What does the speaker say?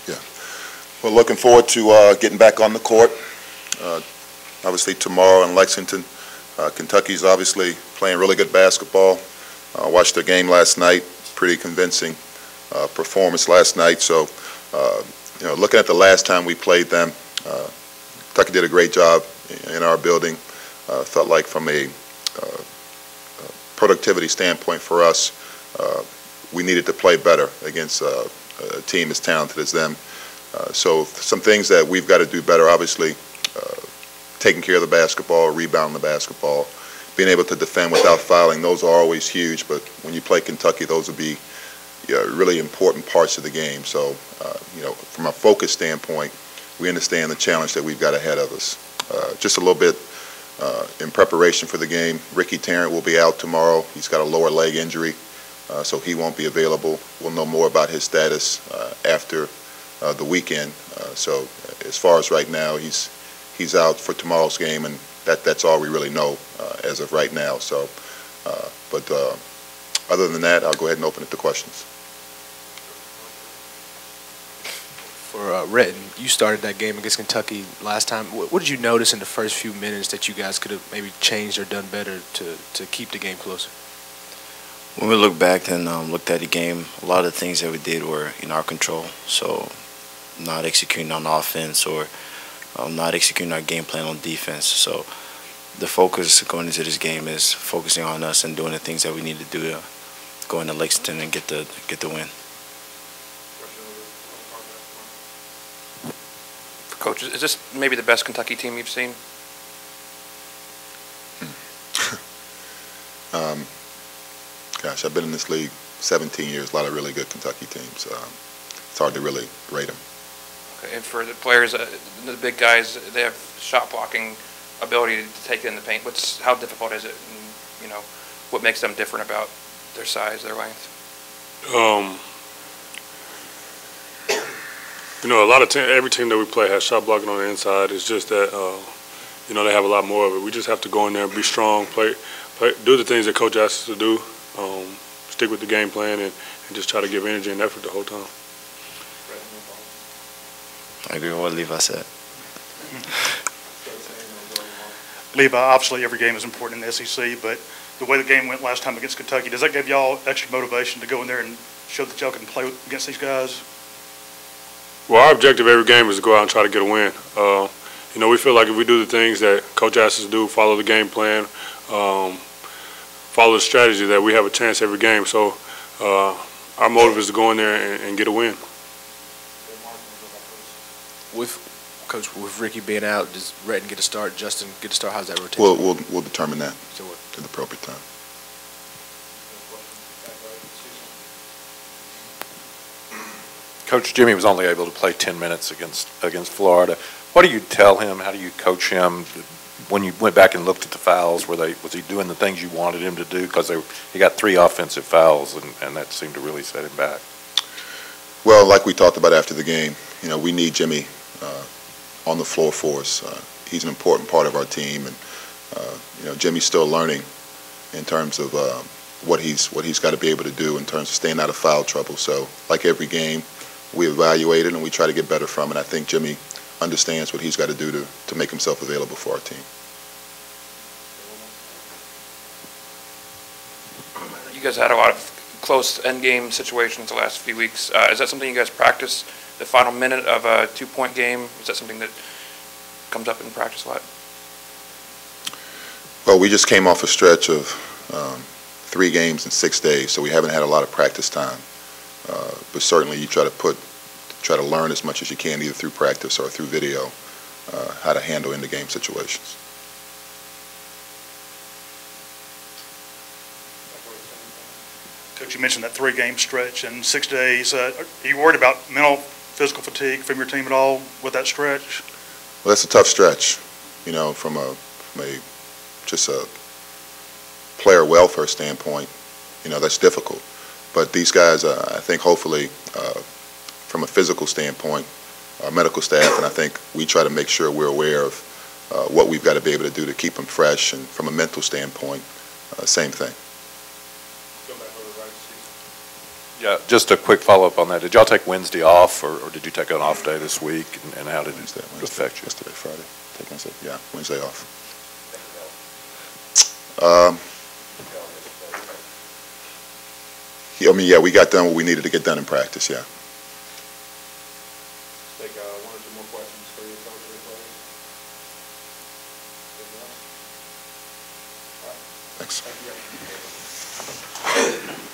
Yeah. Well, looking forward to getting back on the court. Obviously tomorrow in Lexington. Kentucky's obviously playing really good basketball. Watched their game last night. Pretty convincing performance last night. So, looking at the last time we played them, Kentucky did a great job in our building. Felt like from a productivity standpoint for us, we needed to play better against a team as talented as them. So some things that we've got to do better, obviously, taking care of the basketball, rebounding the basketball, being able to defend without fouling, those are always huge, but when you play Kentucky, those will be really important parts of the game. So, from a focus standpoint, we understand the challenge that we've got ahead of us. Just a little bit in preparation for the game, Ricky Tarrant will be out tomorrow. He's got a lower leg injury, so he won't be available. We'll know more about his status after the weekend. So as far as right now, he's out for tomorrow's game, and that's all we really know as of right now. So, but other than that, I'll go ahead and open it to questions. For Retin, you started that game against Kentucky last time. What did you notice in the first few minutes that you guys could have maybe changed or done better to keep the game closer? When we look back and looked at the game, a lot of the things that we did were in our control. So not executing on offense or not executing our game plan on defense. So the focus going into this game is focusing on us and doing the things that we need to do to go into Lexington and get the win. Coach, is this maybe the best Kentucky team you've seen? Gosh, I've been in this league 17 years, a lot of really good Kentucky teams. It's hard to really rate them. Okay, and for the players, the big guys, they have shot blocking ability to take it in the paint. How difficult is it? And, what makes them different about their size, their length? A lot of every team that we play has shot blocking on the inside. It's just that they have a lot more of it. We just have to go in there and be strong, play, do the things that Coach asks us to do, stick with the game plan, and just try to give energy and effort the whole time. I agree with what Levi said. Levi, obviously every game is important in the SEC, but the way the game went last time against Kentucky, does that give y'all extra motivation to go in there and show that y'all can play against these guys? Well, our objective every game is to go out and try to get a win. We feel like if we do the things that Coach asks us to do, follow the game plan, follow the strategy, that we have a chance every game. So our motive is to go in there and get a win. Coach, with Ricky being out, does Retin get a start? Justin get a start? How's that rotation? We'll determine that at the appropriate time. Coach, Jimmy was only able to play 10 minutes against Florida. What do you tell him? How do you coach him? When you went back and looked at the fouls, was he doing the things you wanted him to do? Because he got 3 offensive fouls, and that seemed to really set him back. Well, like we talked about after the game, we need Jimmy on the floor for us. He's an important part of our team, and Jimmy's still learning in terms of what he's got to be able to do in terms of staying out of foul trouble. So, like every game, we evaluate it and we try to get better from it. I think Jimmy understands what he's got to do to make himself available for our team. You guys had a lot of close end-game situations the last few weeks. Is that something you guys practice, the final minute of a 2-point game? Is that something that comes up in practice a lot? Well, we just came off a stretch of 3 games in 6 days, so we haven't had a lot of practice time. But certainly you try to learn as much as you can, either through practice or through video, how to handle in-the-game situations. Coach, you mentioned that 3-game stretch in 6 days. Are you worried about mental, physical fatigue from your team at all with that stretch? Well, that's a tough stretch, from just a player welfare standpoint. That's difficult. But these guys, I think, hopefully, from a physical standpoint, our medical staff, and I think we try to make sure we're aware of what we've got to be able to do to keep them fresh. And from a mental standpoint, same thing. Yeah, just a quick follow-up on that. Did y'all take Wednesday off, or did you take an off day this week, and how did it affect you? Yesterday, Friday, take Wednesday, yeah, Wednesday off. I mean, yeah, we got done what we needed to get done in practice, yeah. Take one or two more questions for you, coach, or players. Thanks.